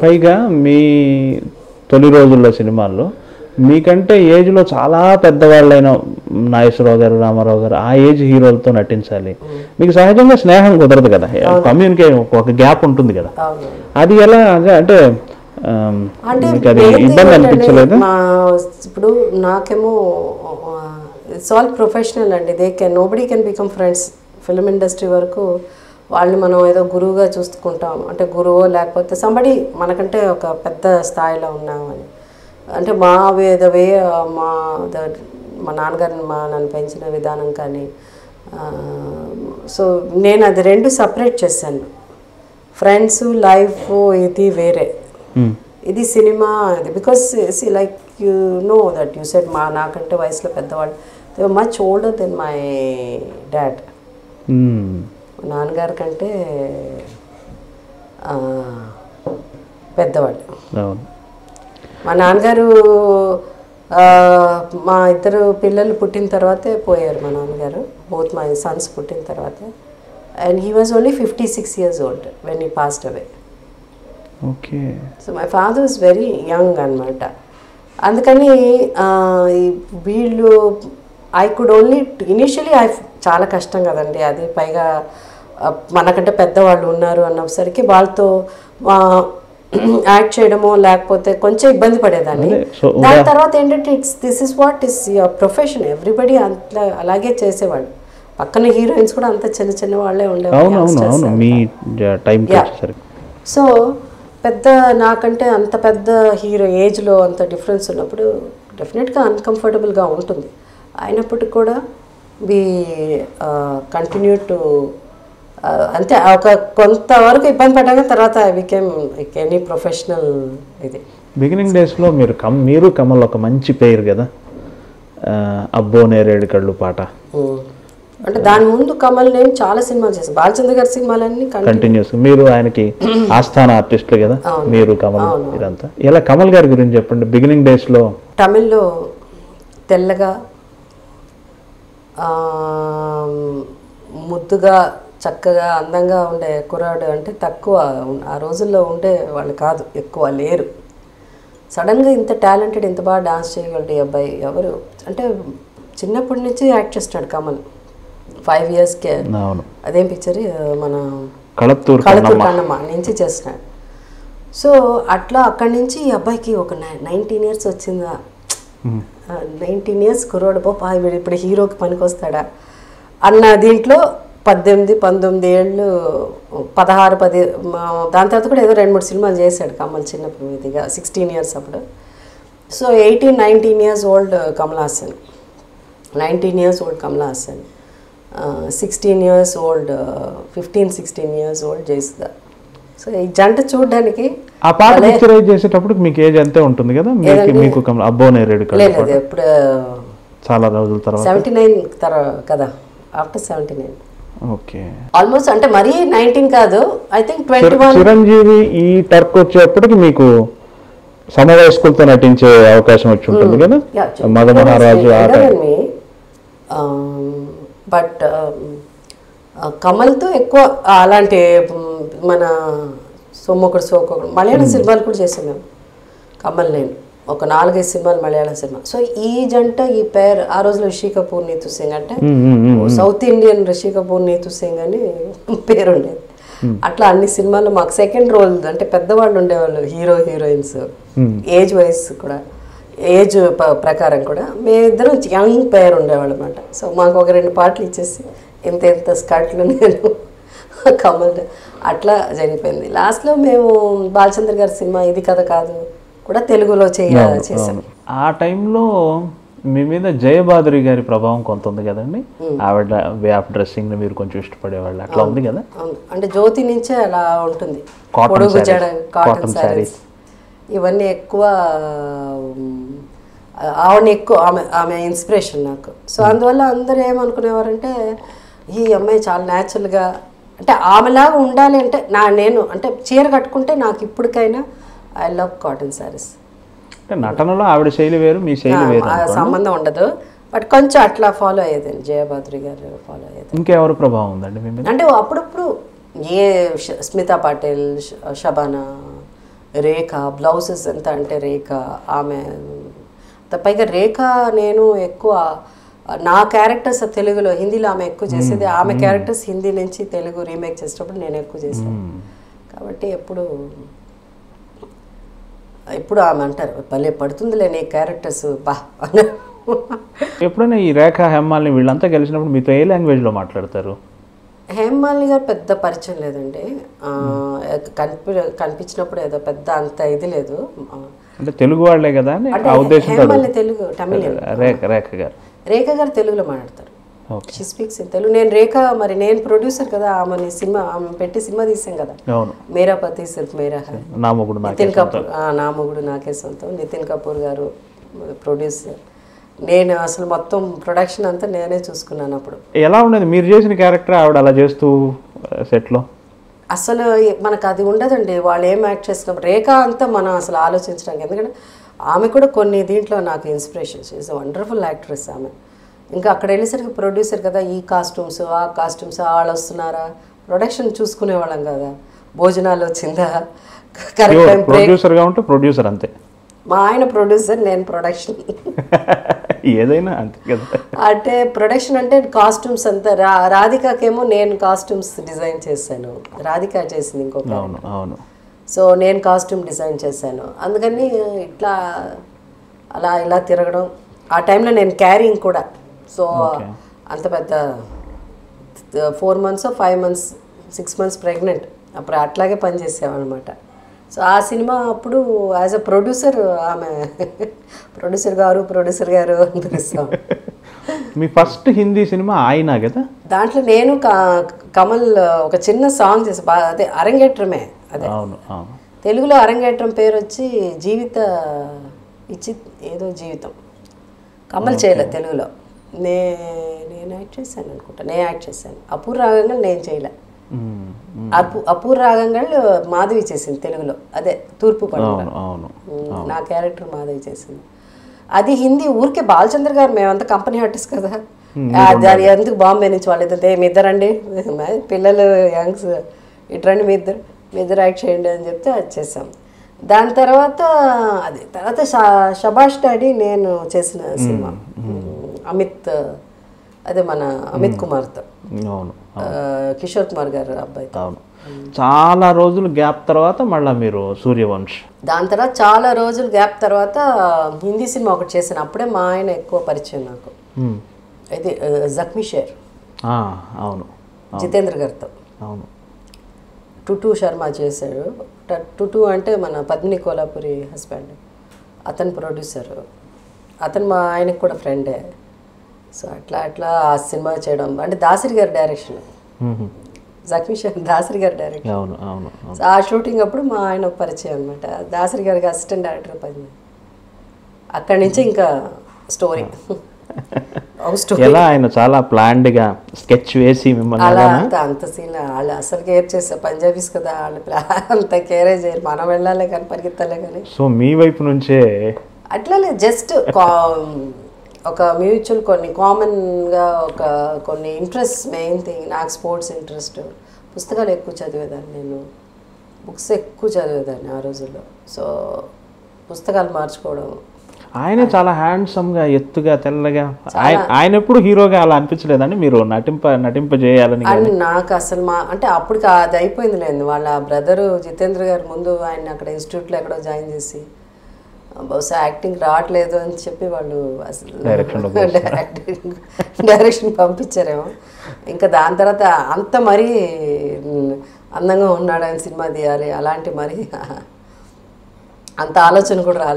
పైగా మీ తొలి రోజుల్లో సినిమాల్లో మీకంటే ఏజ్లో చాలా పెద్దవాళ్ళైన నాగేశ్వరరావు గారు, రామారావు గారు ఆ ఏజ్ హీరోలతో నటించాలి. మీకు సహజంగా స్నేహం కుదరదు కదా, కమ్యూనికేషన్ ఒక గ్యాప్ ఉంటుంది కదా, అది ఎలా అంటే మీకు అది ఇబ్బంది అనిపించలేదు? ఇప్పుడు నాకేమో ఇట్స్ ఆల్ ప్రొఫెషనల్ అండి. Nobody can become friends. Film industry వరకు వాళ్ళని మనం ఏదో గురువుగా చూసుకుంటాం, అంటే గురువు లేకపోతే సంబడి మనకంటే ఒక పెద్ద స్థాయిలో ఉన్నామని. అంటే మా వే మా నాన్నగారిని నన్ను పెంచిన విధానం కానీ, సో నేను అది రెండు సపరేట్ చేశాను. ఫ్రెండ్స్ లైఫ్ ఇది వేరే, ఇది సినిమా అది. Because like you know that you said నాకంటే వయసులో పెద్దవాళ్ళు, they were much older than my dad. నాన్నగారి కంటే పెద్దవాళ్ళు. మా నాన్నగారు మా ఇద్దరు పిల్లలు పుట్టిన తర్వాతే పోయారు మా నాన్నగారు. బోత్ మై సన్స్ పుట్టిన తర్వాతే. And he was only 56 years old when he passed away. Okay. So my father was very young అనమాట. అందుకని వీళ్ళు ఐ కుడ్ ఓన్లీ ఇనిషియలీ చాలా కష్టం కదండి అది. పైగా మనకంటే పెద్దవాళ్ళు ఉన్నారు అన్నసరికి వాళ్ళతో యాక్ట్ చేయడమో లేకపోతే కొంచెం ఇబ్బంది పడేదాన్ని. దాని తర్వాత ఏంటంటే this is what is your profession. Everybody అట్లా అలాగే చేసేవాళ్ళు. పక్కన హీరోయిన్స్ కూడా అంత చిన్న చిన్న వాళ్ళే ఉండేవాళ్ళు. సో పెద్ద నాకంటే అంత పెద్ద హీరో ఏజ్లో అంత డిఫరెన్స్ ఉన్నప్పుడు డెఫినెట్గా అన్కంఫర్టబుల్గా ఉంటుంది. అయినప్పటికీ కూడా వి కంటిన్యూ టు అంతే ఒక కొంతవరకు ఇబ్బంది పడ్డాక తర్వాత ఐ బికేమ్ ఎనీ ప్రొఫెషనల్. ఇది బిగినింగ్ డేస్లో మీరు కమల్ ఒక మంచి పేరు కదా, అబ్బో నేరేడు కళ్ళు పాట. అంటే దాని ముందు కమల్ నేను చాలా సినిమాలు చేశాను. బాలచంద్ర గారి సినిమాలన్నీ కంటిన్యూస్. మీరు ఆయనకి ఆస్థాన ఆర్టిస్టులు కదా మీరు, కమల్ ఇదంతా. ఇలా కమల్ గారి గురించి చెప్పండి. బిగినింగ్ డేస్లో తమిళ్లో తెల్లగా ముద్దుగా చక్కగా అందంగా ఉండే కుర్రాడు అంటే తక్కువ ఆ రోజుల్లో ఉండే వాళ్ళు కాదు, ఎక్కువ లేరు. సడన్గా ఇంత టాలెంటెడ్, ఇంత బాగా డాన్స్ చేయగలడు ఈ అబ్బాయి ఎవరు అంటే చిన్నప్పటి నుంచి యాక్ట్ చేస్తున్నాడు కమల్. 5 yearsకే అదేం పిక్చర్ మన కళత్తూరు కన్నమ్మ నుంచి చేస్తున్నాడు. సో అట్లా అక్కడి నుంచి ఈ అబ్బాయికి ఒక 19 years వచ్చిందా, 19 years కుర్రాడు వీడు ఇప్పుడు హీరోకి పనికి వస్తాడా అన్న దీంట్లో 18, 19 ఏళ్ళు, 16, 10 దాని తర్వాత కూడా ఏదో 2-3 సినిమాలు చేశాడు కమల్ చిన్నప్పుడు ఇదిగా 16 years అప్పుడు. So 18, 19 years old Kamal Haasan, 19 years old Kamal Haasan, 16 years old 15, 16 years old Jayasudha. So ఈ జంట చూడడానికి ఆ పాట పిక్చరైజ్ చేసేటప్పుడు మీకు ఏజ్ అంతే ఉంటుంది కదా మీకు? అబ్బో నేరేడు కళ్ళు లేదు, ఇప్పుడు చాలా రోజుల తర్వాత 79 తర్వాత కదా, ఆఫ్టర్ 79. ఓకే. ఆల్మోస్ట్ అంటే మరీ 19 కాదు, ఐ థింక్ 21. చిరంజీవి ఈ టర్క్ వచ్చేప్పటికి మీకు సమవయస్కులతో నటించే అవకాశం వచ్చి ఉంటుంది కదా, మగ మహారాజు. బట్ కమల్తో ఎక్కువ అలాంటి మన సోమొకడు మలయాళం సినిమాలు కూడా చేసాం మేము. కమల్ నేను ఒక 4-5 సినిమాలు మలయాళం సినిమా. సో ఈ జంట ఈ పేర్ ఆ రోజులో రిషి కపూర్, నీతు సింగ్ అంటే సౌత్ ఇండియన్ రిషి కపూర్, నీతు సింగ్ అని పేరు ఉండేది. అట్లా అన్ని సినిమాల్లో మాకు సెకండ్ రోల్ అంటే పెద్దవాళ్ళు ఉండేవాళ్ళు, హీరో హీరోయిన్స్ ఏజ్ వైజ్ కూడా, ఏజ్ ప్రకారం కూడా మేమిద్దరం యంగ్ పేర్ ఉండేవాళ్ళు అనమాట. సో మాకు ఒక 2 పాటలు ఇచ్చేసి ఎంత స్కర్ట్లు నేను కమల్ అట్లా జరిగిపోయింది. లాస్ట్లో మేము బాలచంద్ర గారి సినిమా ఇది కథ కాదు కూడా తెలుగులో చేసాం. ఆ టైంలో మీ మీద జయబాదురి గారి ప్రభావం కొంత ఉంది కదండి. ఆవిడ వే ఆఫ్ డ్రెస్సింగ్ మీరు కొంచెం ఇష్టపడేవాళ్ళు, అట్లా ఉంది కదా? అంటే జ్యోతి నుంచే అలా ఉంటుంది. పొడుగు జడ, కాటన్ శారీస్ ఇవన్నీ ఎక్కువ ఆవిడని ఎక్కువ ఆమె ఇన్స్పిరేషన్ నాకు. సో అందువల్ల అందరూ ఏమనుకునేవారంటే ఈ అమ్మాయి చాలా న్యాచురల్గా అంటే ఆమెలాగా ఉండాలి అంటే నేను అంటే చీర కట్టుకుంటే నాకు ఇప్పటికైనా ఐ లవ్ కాటన్ శారీస్. నటనలో ఆవిడ శైలి వేరు, మీ శైలి వేరు, సంబంధం ఉండదు. బట్ కొంచెం అట్లా ఫాలో అయ్యేదండి, జయబాద్రి గారు ఫాలో అయ్యేది. ఇంకెవరు ప్రభావం ఉందండి మీ మీద? అంటే అప్పుడప్పుడు స్మితా పాటిల్, షబానా రేఖ బ్లౌజెస్ ఎంత అంటే రేఖ ఆమె పైగా రేఖ నేను ఎక్కువ నా క్యారెక్టర్స్ తెలుగులో హిందీలో ఆమె ఎక్కువ చేసేది, ఆమె క్యారెక్టర్స్ హిందీ నుంచి తెలుగు రీమేక్ చేసేటప్పుడు నేను ఎక్కువ చేశాను. కాబట్టి ఎప్పుడు ఆమె అంటారు భలే పడుతుందిలే నీ క్యారెక్టర్స్ బా అని. ఎప్పుడైనా ఈ రేఖ హేమాలిని వీళ్ళంతా కలిసినప్పుడు మీతో ఏ లాంగ్వేజ్లో మాట్లాడతారు? హేమాలిని గారు పెద్ద పరిచయం లేదండి, కనిపించినప్పుడు ఏదో పెద్ద అంత ఇది లేదు. అంటే తెలుగు వాళ్ళే కదా అని ఆ ఉద్దేశంతో. హేమాలిని తెలుగు తమిళ, రేఖ గారు తెలుగులో మాట్లాడతారు. She speaks in Telugu. నేను ప్రొడ్యూసర్ కదా, ఆమె పెట్టి సినిమా తీసాం కదా, మేరా పతి సిర్ఫ్ మేరా హై, నితిన్ కపూర్ నా మొగుడు నాకే సొంతం, నితిన్ కపూర్ గారు ప్రొడ్యూసర్, నేను అసలు మొత్తం ప్రొడక్షన్ అంతా నేనే చూసుకున్నాను. అప్పుడు ఎలా ఉండేది మీరు చేసిన క్యారెక్టర్ ఆవిడ అలా చేస్తూ సెట్లో? అసలు మనకు అది ఉండదండి, వాళ్ళు ఏం యాక్ట్ చేసినప్పుడు రేఖ అంతా మనం అసలు ఆలోచించడానికి, ఎందుకంటే ఆమె కూడా కొన్ని దీంట్లో నాకు ఇన్స్పిరేషన్. ఈజ్ వండర్ఫుల్ యాక్ట్రెస్ ఆమె. ఇంకా అక్కడ వెళ్ళేసరికి ప్రొడ్యూసర్ కదా, ఈ కాస్ట్యూమ్స్ ఆ కాస్ట్యూమ్స్ వాళ్ళు వస్తున్నారా, ప్రొడక్షన్ చూసుకునేవాళ్ళం కదా, భోజనాలు వచ్చిందా, కరెక్ట్ టైం. ప్రొడ్యూసర్గా ఉంటే ప్రొడ్యూసర్ అంతే, మా ఆయన ప్రొడ్యూసర్ నేను ప్రొడక్షన్. ఏదైనా అంతే కదా. అంటే ప్రొడక్షన్ అంటే కాస్ట్యూమ్స్ అంతా రాధికాకేమో నేను కాస్ట్యూమ్స్ డిజైన్ చేశాను, రాధిక చేసింది ఇంకొక. అవును. సో నేను కాస్ట్యూమ్ డిజైన్ చేశాను, అందుకని ఇట్లా ఇలా తిరగడం. ఆ టైంలో నేను క్యారింగ్ కూడా, సో అంత పెద్ద 4 months 5 months 6 months ప్రెగ్నెంట్, అప్పుడు అట్లాగే పనిచేసామన్నమాట. సో ఆ సినిమా అప్పుడు యాజ్ అ ప్రొడ్యూసర్ ఆమె ప్రొడ్యూసర్ గారు అని పిలుస్తాం. మీ ఫస్ట్ హిందీ సినిమా ఆయన కదా? దాంట్లో నేను కమల్ ఒక చిన్న సాంగ్ చేసి అదే అరంగేట్రమే. అదే తెలుగులో అరంగేట్రం పేరు వచ్చి ఏదో జీవితం. కమల్ చేయలే తెలుగులో, నేను యాక్ట్ చేశాను అనుకుంటా, నేను యాక్ట్ చేశాను. అపూర్వ రాగంగా నేను చేయలే, అపూర్వ రాగంగా మాధవి చేసింది తెలుగులో, అదే తూర్పు పడమర. నా క్యారెక్టర్ మాధవి చేసింది. అది హిందీ ఊరికే బాలచంద్ర గారు, మేమంతా కంపెనీ ఆర్టిస్ట్ కదా, అది ఎందుకు బాంబే నుంచి వాళ్ళిద్దరు మీ ఇద్దరండి పిల్లలు యంగ్స్ ఇట్రండి మీ ఇద్దరు యాక్ట్ చేయండి అని చెప్తే అది చేసాం. దాని తర్వాత షబాష్ డాడీ నేను చేసిన సినిమా అమిత్ కుమార్తో, కిషోర్ కుమార్ గారు అబ్బాయితో. చాలా రోజులు గ్యాప్ తర్వాత మళ్ళీ మీరు సూర్యవంశ్. దాని తర్వాత చాలా రోజులు గ్యాప్ తర్వాత హిందీ సినిమా ఒకటి చేశాను. అప్పుడే మా ఆయన ఎక్కువ పరిచయం నాకు, ఇది జఖ్మీ షేర్. అవును, జితేంద్ర గారితో. అవును. టుటు శర్మ చేశాడు. టుటు అంటే మన పద్మిని కోలాపురి హస్బెండ్, అతను ప్రొడ్యూసర్, అతను మా ఆయనకు కూడా ఫ్రెండే. సో అట్లా ఆ సినిమా చేయడం అంటే దాసరి గారి డైరెక్షన్, జఖ్మీ షేర్ దాసరి గారి డైరెక్షన్. సో ఆ షూటింగ్ అప్పుడు మా ఆయన పరిచయం అనమాట, దాసరి గారికి అసిస్టెంట్ డైరెక్టర్ పని. అక్కడి నుంచి ఇంకా స్టోరీ. ఎలా ఆయన చాలా ప్లాన్డ్ గా స్కెచ్ వేసి మిమ్మల్ని అలా అంత సీన్ వాళ్ళు అసలు కేర్ చేస్తారు, పంజాబీస్ కదా వాళ్ళు అంత కేరే చేయరు, మనం వెళ్ళాలి కానీ పరిగెత్తాలే కానీ. సో మీ వైపు నుంచే అట్లా లేదు, జస్ట్ ఒక మ్యూచువల్ కొన్ని కామన్గా కొన్ని ఇంట్రెస్ట్. మెయిన్ థింగ్ నాకు స్పోర్ట్స్ ఇంట్రెస్ట్, పుస్తకాలు ఎక్కువ చదివేదాన్ని, నేను బుక్స్ ఎక్కువ చదివేదాన్ని ఆ రోజుల్లో. సో పుస్తకాలు మార్చుకోవడం. ఆయన చాలా హ్యాండ్సమ్గా ఎత్తుగా తెల్లగా, ఆయన ఎప్పుడు హీరోగా అలా అనిపించలేదండి మీరు నటింపజేయాలని? నాకు అసలు అంటే అప్పుడు అది అయిపోయింది లేదు, వాళ్ళ బ్రదరు జితేంద్ర గారు ముందు ఆయన అక్కడ ఇన్స్టిట్యూట్లో ఎక్కడో జాయిన్ చేసి బహుశా యాక్టింగ్ రావట్లేదు అని చెప్పి వాళ్ళు అసలు డైరెక్షన్ పంపించారేమో. ఇంకా దాని తర్వాత అంత మరీ అందంగా ఉన్నాడు ఆయన సినిమా తీయాలి అలాంటి, మరి అంత ఆలోచన కూడా రాలేదు.